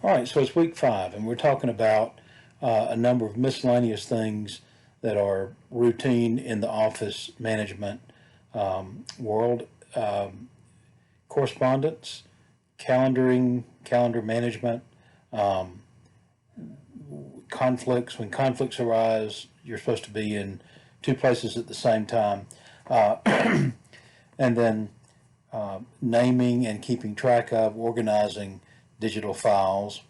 All right, so it's week 5, and we're talking about a number of miscellaneous things that are routine in the office management world. Correspondence, calendar management, um, conflicts. When conflicts arise, you're supposed to be in two places at the same time. Uh, and then naming and keeping track of, organizing digital files,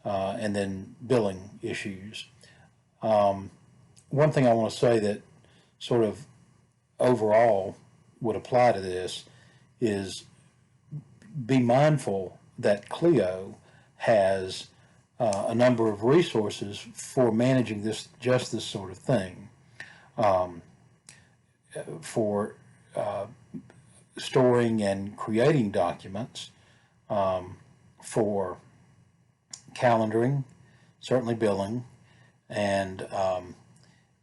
and then billing issues. Um, One thing I want to say that sort of overall would apply to this is be mindful that Clio has a number of resources for managing this sort of thing, um, for uh, storing and creating documents, um, for calendaring, certainly billing, and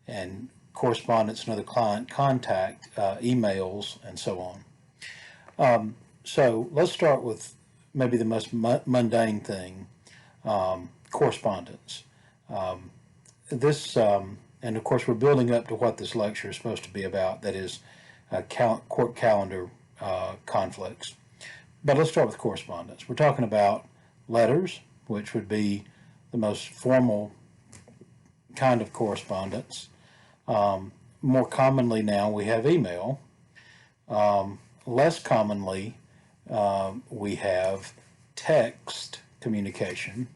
and correspondence and other client contact, emails, and so on. So let's start with maybe the most mundane thing, correspondence. Um, and of course, we're building up to what this lecture is supposed to be about, that is, court calendar conflicts. But let's start with correspondence. We're talking about letters, which would be the most formal kind of correspondence. More commonly now, we have email. Less commonly, we have text communication,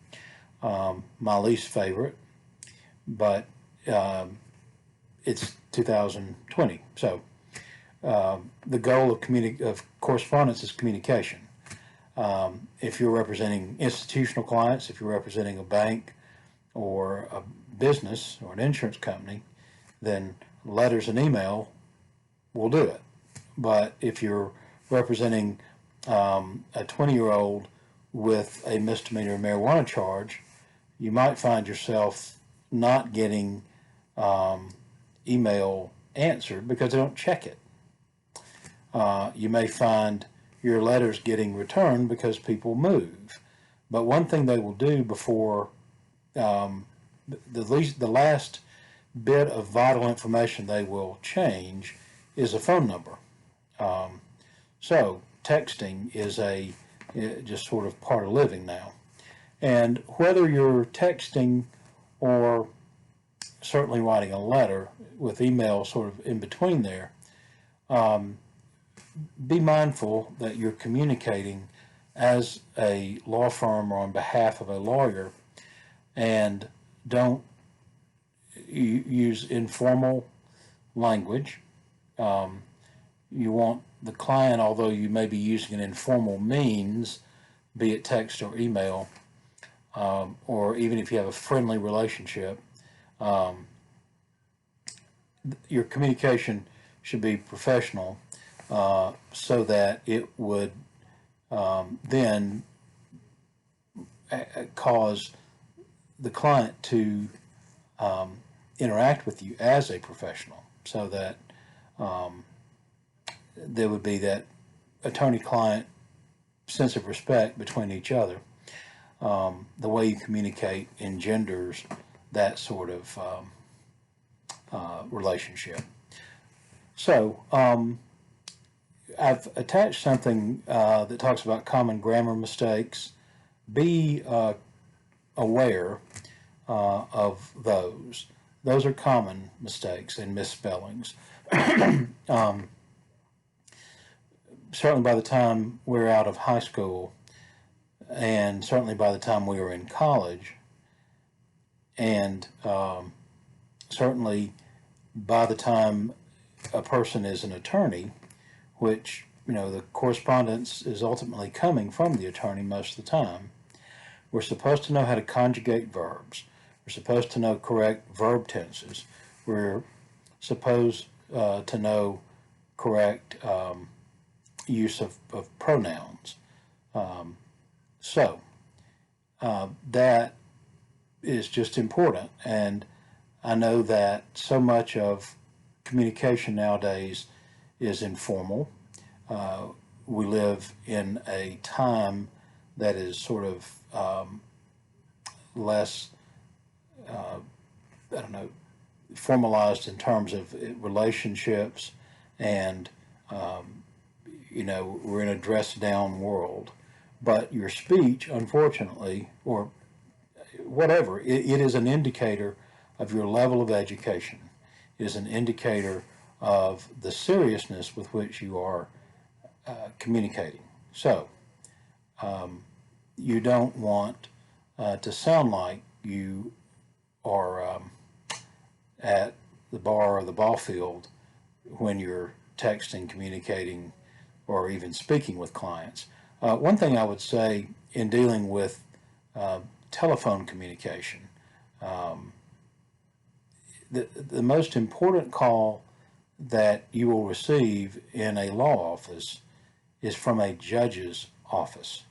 my least favorite, but it's 2020. So the goal of correspondence is communication. If you're representing institutional clients, if you're representing a bank or a business or an insurance company, then letters and email will do it. But if you're representing a 20-year-old with a misdemeanor marijuana charge, you might find yourself not getting email answered because they don't check it. You may find your letters getting returned because people move. But one thing they will do before the last bit of vital information they will change is a phone number. So texting is just sort of part of living now. And whether you're texting or certainly writing a letter with email sort of in between there, be mindful that you're communicating as a law firm or on behalf of a lawyer, and don't use informal language. You want the client, although you may be using an informal means, be it text or email, or even if you have a friendly relationship, your communication should be professional, so that it would then cause the client to interact with you as a professional, so that there would be that attorney-client sense of respect between each other. The way you communicate engenders that sort of relationship. So I've attached something that talks about common grammar mistakes. Be aware of those. Those are common mistakes and misspellings. Certainly by the time we're out of high school, and certainly by the time we were in college, and certainly by the time a person is an attorney, which, the correspondence is ultimately coming from the attorney most of the time, we're supposed to know how to conjugate verbs. We're supposed to know correct verb tenses. We're supposed to know correct use of pronouns. So that is just important. And I know that so much of communication nowadays is informal. We live in a time that is sort of less, I don't know, formalized in terms of relationships, and we're in a dressed down world. But your speech, unfortunately, or whatever, it is an indicator of your level of education. It is an indicator of the seriousness with which you are communicating. So you don't want to sound like you are at the bar or the ball field when you're texting, communicating, or even speaking with clients. One thing I would say in dealing with telephone communication, the most important call that you will receive in a law office is from a judge's office.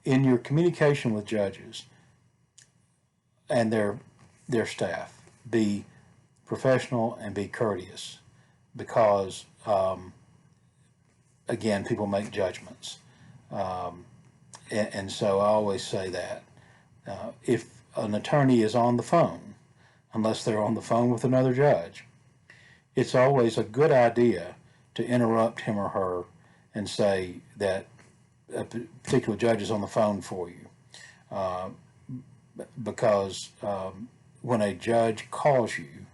In your communication with judges and their staff, be professional and be courteous, because again, people make judgments, and so I always say that if an attorney is on the phone, unless they're on the phone with another judge, it's always a good idea to interrupt him or her and say that a particular judge is on the phone for you, because when a judge calls you,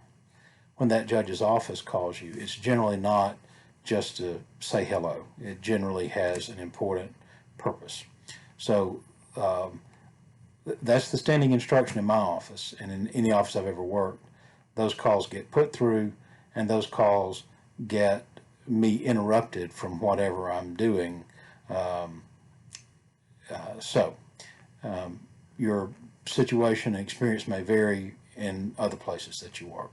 when that judge's office calls you, it's generally not just to say hello. It generally has an important purpose. So that's the standing instruction in my office, and in any office I've ever worked. Those calls get put through, and those calls get me interrupted from whatever I'm doing. Your situation and experience may vary in other places that you work.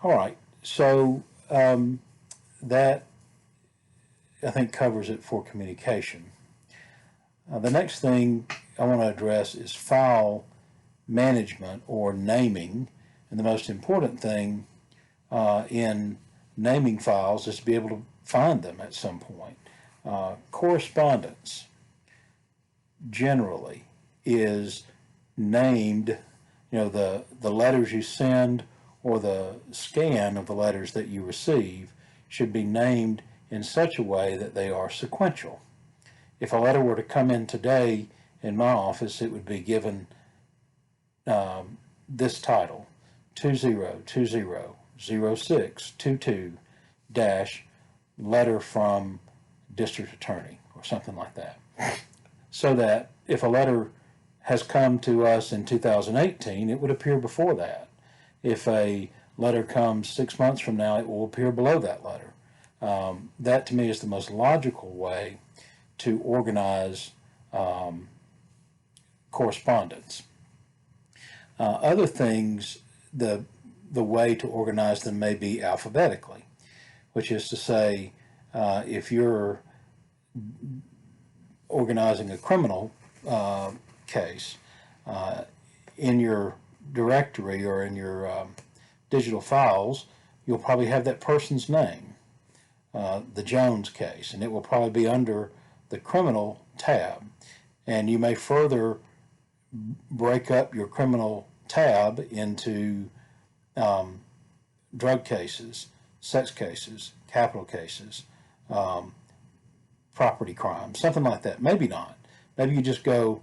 All right, so that I think covers it for communication. The next thing I want to address is file management or naming, and the most important thing in naming files is to be able to find them at some point. Correspondence generally is named, the letters you send or the scan of the letters that you receive should be named in such a way that they are sequential. If a letter were to come in today in my office, it would be given this title, 20200622 dash letter from district attorney, or something like that. So that if a letter has come to us in 2018, it would appear before that. If a letter comes 6 months from now, it will appear below that letter. That to me is the most logical way to organize correspondence. Other things, the way to organize them may be alphabetically, which is to say, if you're organizing a criminal case, in your directory or in your digital files, you'll probably have that person's name, the Jones case, and it will probably be under the criminal tab. And you may further break up your criminal tab into drug cases, sex cases, capital cases, property crimes, something like that. Maybe not. Maybe you just go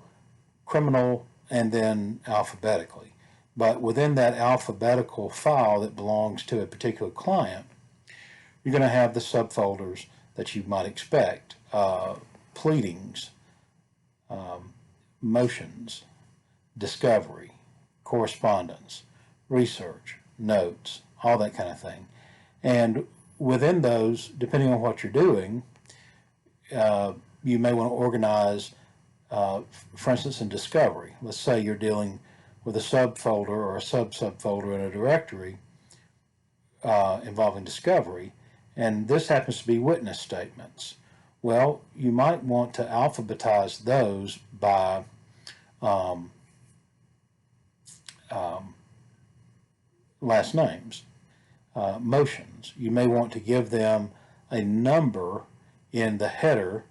criminal and then alphabetically. But within that alphabetical file that belongs to a particular client, you're going to have the subfolders that you might expect: pleadings, motions, discovery, correspondence, research, notes, all that kind of thing. And within those, depending on what you're doing, you may want to organize, for instance, in discovery. Let's say you're dealing with a subfolder or a sub-subfolder in a directory involving discovery, and this happens to be witness statements. Well, you might want to alphabetize those by last names. Motions, you may want to give them a number in the header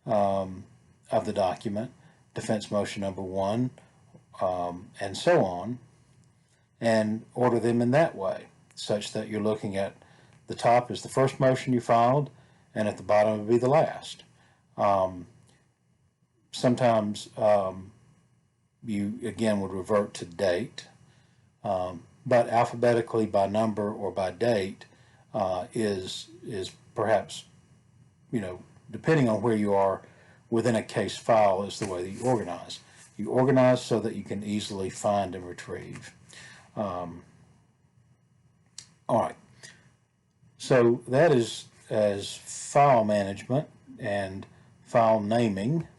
of the document defense motion number 1, and so on, and order them in that way, such that you're looking at the top is the first motion you filed, and at the bottom would be the last. Sometimes you again would revert to date, but alphabetically by number or by date is perhaps, depending on where you are within a case file, is the way that you organize. You organize so that you can easily find and retrieve. All right. So that is as file management and file naming.